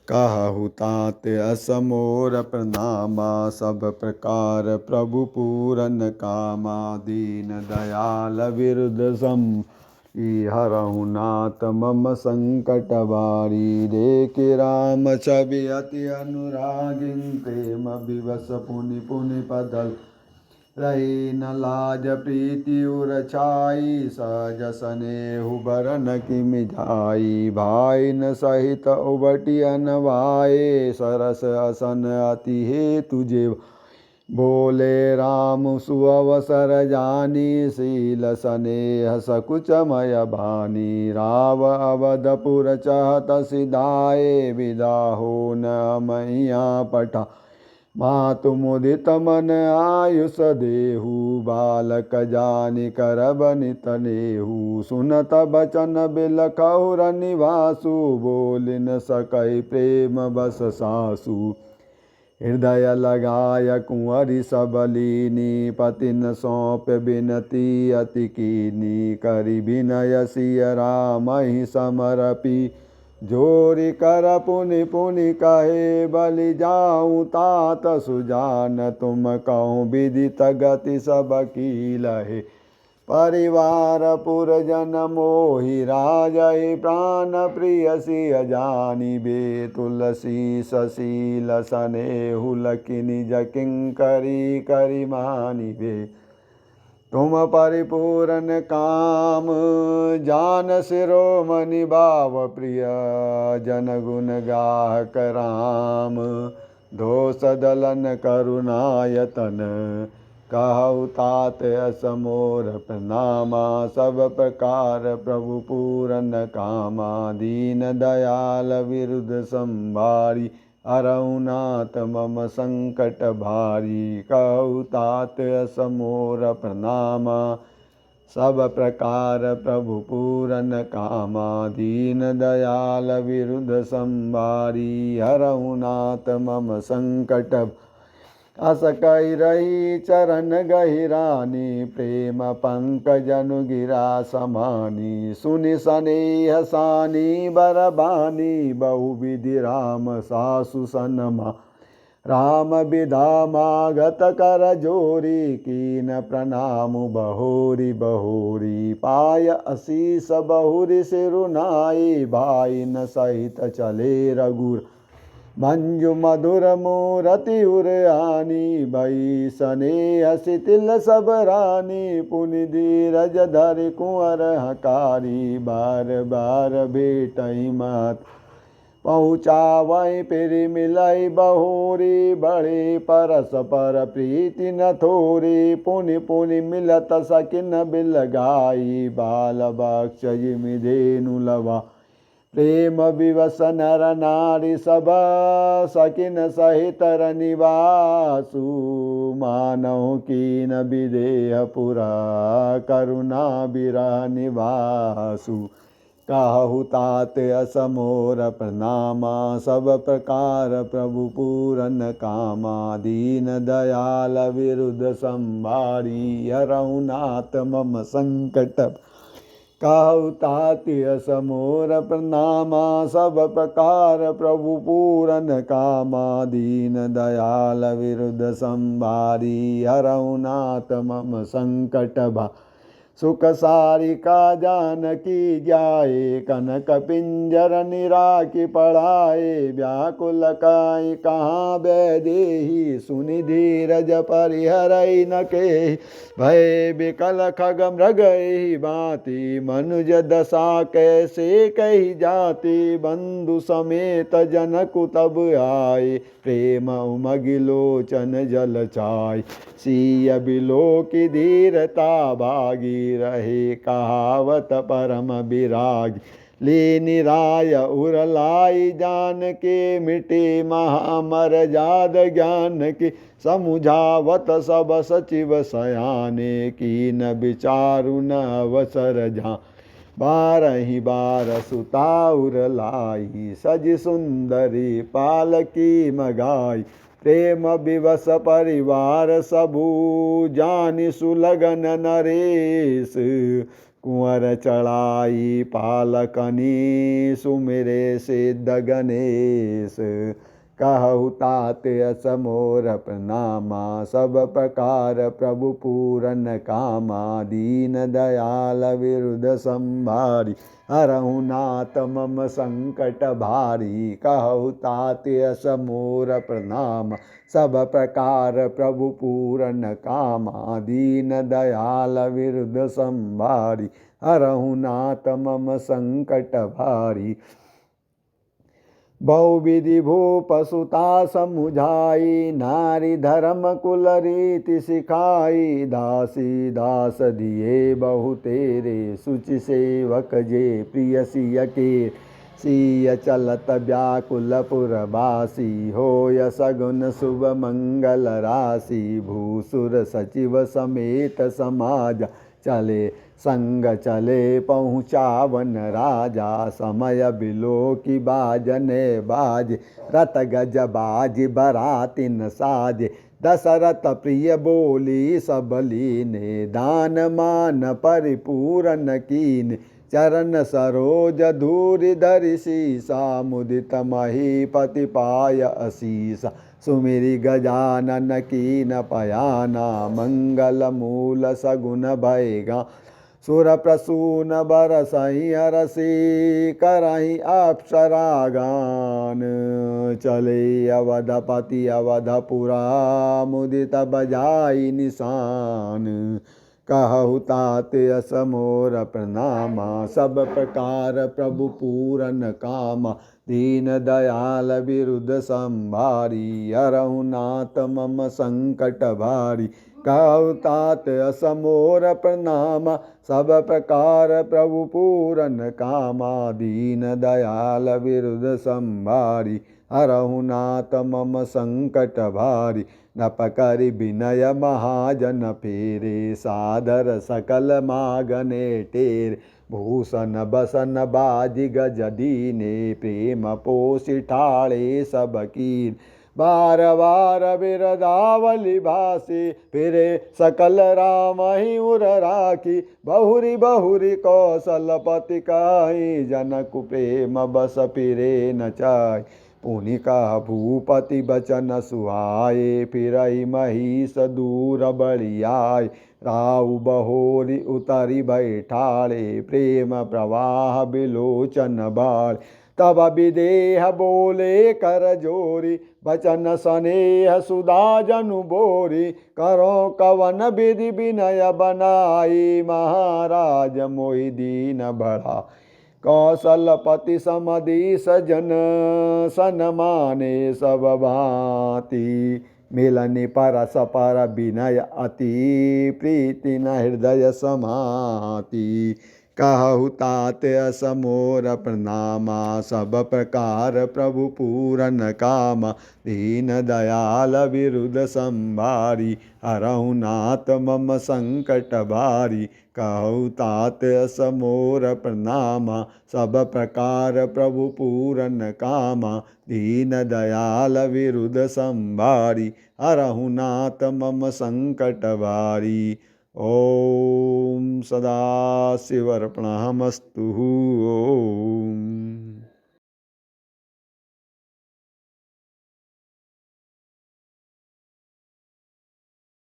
कहु तात असमोर प्रणामा, सब प्रकार प्रभु पूरन कामा। दीन दयाल विरुद्ध सम हरहु नाथ मम संकट बारी। देखे राम छवि अति अनुरागिन, प्रेम विवश पुनि पुनि पदल रही न लाज प्रीति उर छाई। सहज सनेहु बरन कि मिझाई, भाई न सहित उबटी अनवाए। सरस असन अति हे तुझे बोले राम सुअवसर जानी। शील सनेह सकुचमय बानी, राव अवधपुर चहत सिधाए। विदा हो न मैया पठा मातु मुदित मन आयुष देहु। बालक जानि करब नित नेहु, सुनत बचन बिलखौर निवासु। बोल न सकै प्रेम बस सासु, हृदय लगाय कुंवरी सबलीनी। पति न सौंप बिनती अति कीनी, करि विनय सिय रामहि समरपी। जोरि कर पुनि पुनि कहे बलि जाऊं तात सुजान। तुम कहूँ विदित गति सब कीलहे, परिवार पुरजन मोहि राजहि। प्राण प्रिय सिय जानी बे, तुलसी सशील सनेहु लखि निज किंकरी करि मानी बे। तुम परिपूरन काम जान शिरोमणि भाव प्रिय। जन गुण गाहक राम, दोष दलन करुणायतन। कहु तात असमोर प्रणामा, सब प्रकार प्रभु पूरन कामा। दीन दयाल विरुद्ध संभारी, हरहु नाथ मम संकट भारी। कहु तात असमोर प्रणामा, सब प्रकार प्रभु पूरन कामा। दीन दयाल विरुद्ध संभारी, हरहु नाथ मम संकट। अस कहि रही चरण गहिरानी, प्रेम पंकजनु गिरा समानी। सुनि सनेह सानी बरबानी, बहुविधि राम सासु सनमा। राम विधा मागत कर जोरी, कीन प्रणाम बहोरी बहोरी। पाय असीस बहुरी सिरुनाई, भाई न सहित चले रघुर। मंजु मधुर मूरति उर आनी, भई सनेह शिथिल सब रानी। पुनि धीरज धरि कुंवर हकारी, बार बार भेटहि मात। पहुँचावै फिर मिलै बहोरी, बढ़े परस पर प्रीति न थोरी। पुनि पुनि मिलत सकिन बिलगाई, बाल बक्ष जिमि धेनु लवा। प्रेम विवश नर नारी सब, सकिन सहित रनिवासु। मानहु कीन विदेह पुरा, करुणा बिरह निवासु। कहु तात असमोर प्रणामा, सब प्रकार प्रभु पूरन कामा। दीन दयाल विरुद्ध संभारी, हरहु नाथ मम संकट। कहु तात असमोर प्रणामा, सब प्रकार प्रभु पूरन कामा। दीन दयाल विरुद्ध संभारी, हरहु नाथ मम संकट भा। सुख सारिका जानकी जाए, कनक पिंजर निराखि पढ़ाए। व्याकुल काई कहाँ बैदेही, सुनि धीरज परिहरै न केहि। भय बिकल खग मृग एहि भांति, मनुज दशा कैसे कही जाति। बंधु समेत जनकु तब आए, प्रेम उमगि लोचन जल छाय। सिय बिलोकि धीरता भागी, रहे कहावत परम विराग। लीनि राय उर लाई जान के, मिटे महामर जाद ज्ञान के। समुझावत सब सचिव सयाने, कीन विचारु न अवसर जा। बारहि बार सुता उर लाई, सज सुंदरी पालकी मगाई। प्रेम विवश परिवार सबू, जानि सुलगन नरेश। कुंवर चढ़ाई पालकनी सुमिरे सिद्ध गणेश। कहु तात अस मोर प्रणामा सब प्रकार प्रभु पूरन कामा। दीन दयाल विरुद्ध संभारी हरहु नाथ मम संकट भारी। कहु तात अस मोर प्रणाम सब प्रकार प्रभु पूरन कामा। दीन दयाल विरुद्ध संभारी हरहु नाथ मम संकट भारी। बहुविधि भूप सुता समुझाई नारी धर्म कुल रीति सिखाई। दासी दास दिए बहु तेरे सुचि सेवक जे प्रिय सिय के। सिय चलत व्याकुल पुरवासी होय सगुन शुभ मंगल राशि। भूसुर सचिव समेत समाज चले संग चले पहुँचावन राजा। समय बिलो की बाजने बाज रथ गज बाज बरातिन साज। दशरथ प्रिय बोली सबली ने दान मान परिपूरन कीन। चरण सरोज धूरि धरि सीसा मुदित महीपति पाय असीसा। सुमिरि गजानन कीन पयाना मंगल मूल सगुन भयगा। सुर प्रसून बरसहि हरषि करहि अप्सरागान। चले अवधपति अवधपुरा मुदित बजाई निशान। कहु तात अस मोर प्रणामा सब प्रकार प्रभु पूरन कामा। दीन दयाल विरुद्ध संभारी हरहु नाथ मम संकट भारी। कहु तात अस मोर प्रणामा सब प्रकार प्रभु पूरन कामा। दीन दयाल विरुद्ध संभारी हरहु नाथ मम संकट भारी। नप करि विनय महाजन फेरे सादर सकल मागने टेर। भूषण बसन बाजि गज दीने प्रेम पोषि ठाड़े सब कीन। बार बार बिरदावली भासी फिरे सकल राम ही उर राखी। बहुरी बहुरी कौशलपति काहि जनक प्रेम बस फिरे न चाहि। पुनिका भूपति बचन सुहाए फिरहि महिष दूर बड़ियाय। राउ बहोरी उतरि बैठाड़े प्रेम प्रवाह बिलोचन बाढ़। तब विदेह बोले कर जोरी बचन स्नेह सुधा जनु बोरी। करो कवन विधि विनय बनाई महाराज मोहि दीन बढ़ा। कौशलपति समधि सजन सन माने सब भांति। मिलनि परस पर विनय अति प्रीति न हृदय समाति। कहु तात अस मोर प्रणामा सब प्रकार प्रभु पूरन कामा। दीन दयाल विरुद्ध संभारी हरहु नाथ मम संकट भारी। कहु तात अस मोर प्रणामा सब प्रकार प्रभु पूरन कामा। दीन दयाल विरुद्ध संभारी हरहु नाथ मम संकट भारी। ओम सदाशिवर्पणमस्तु। ओम।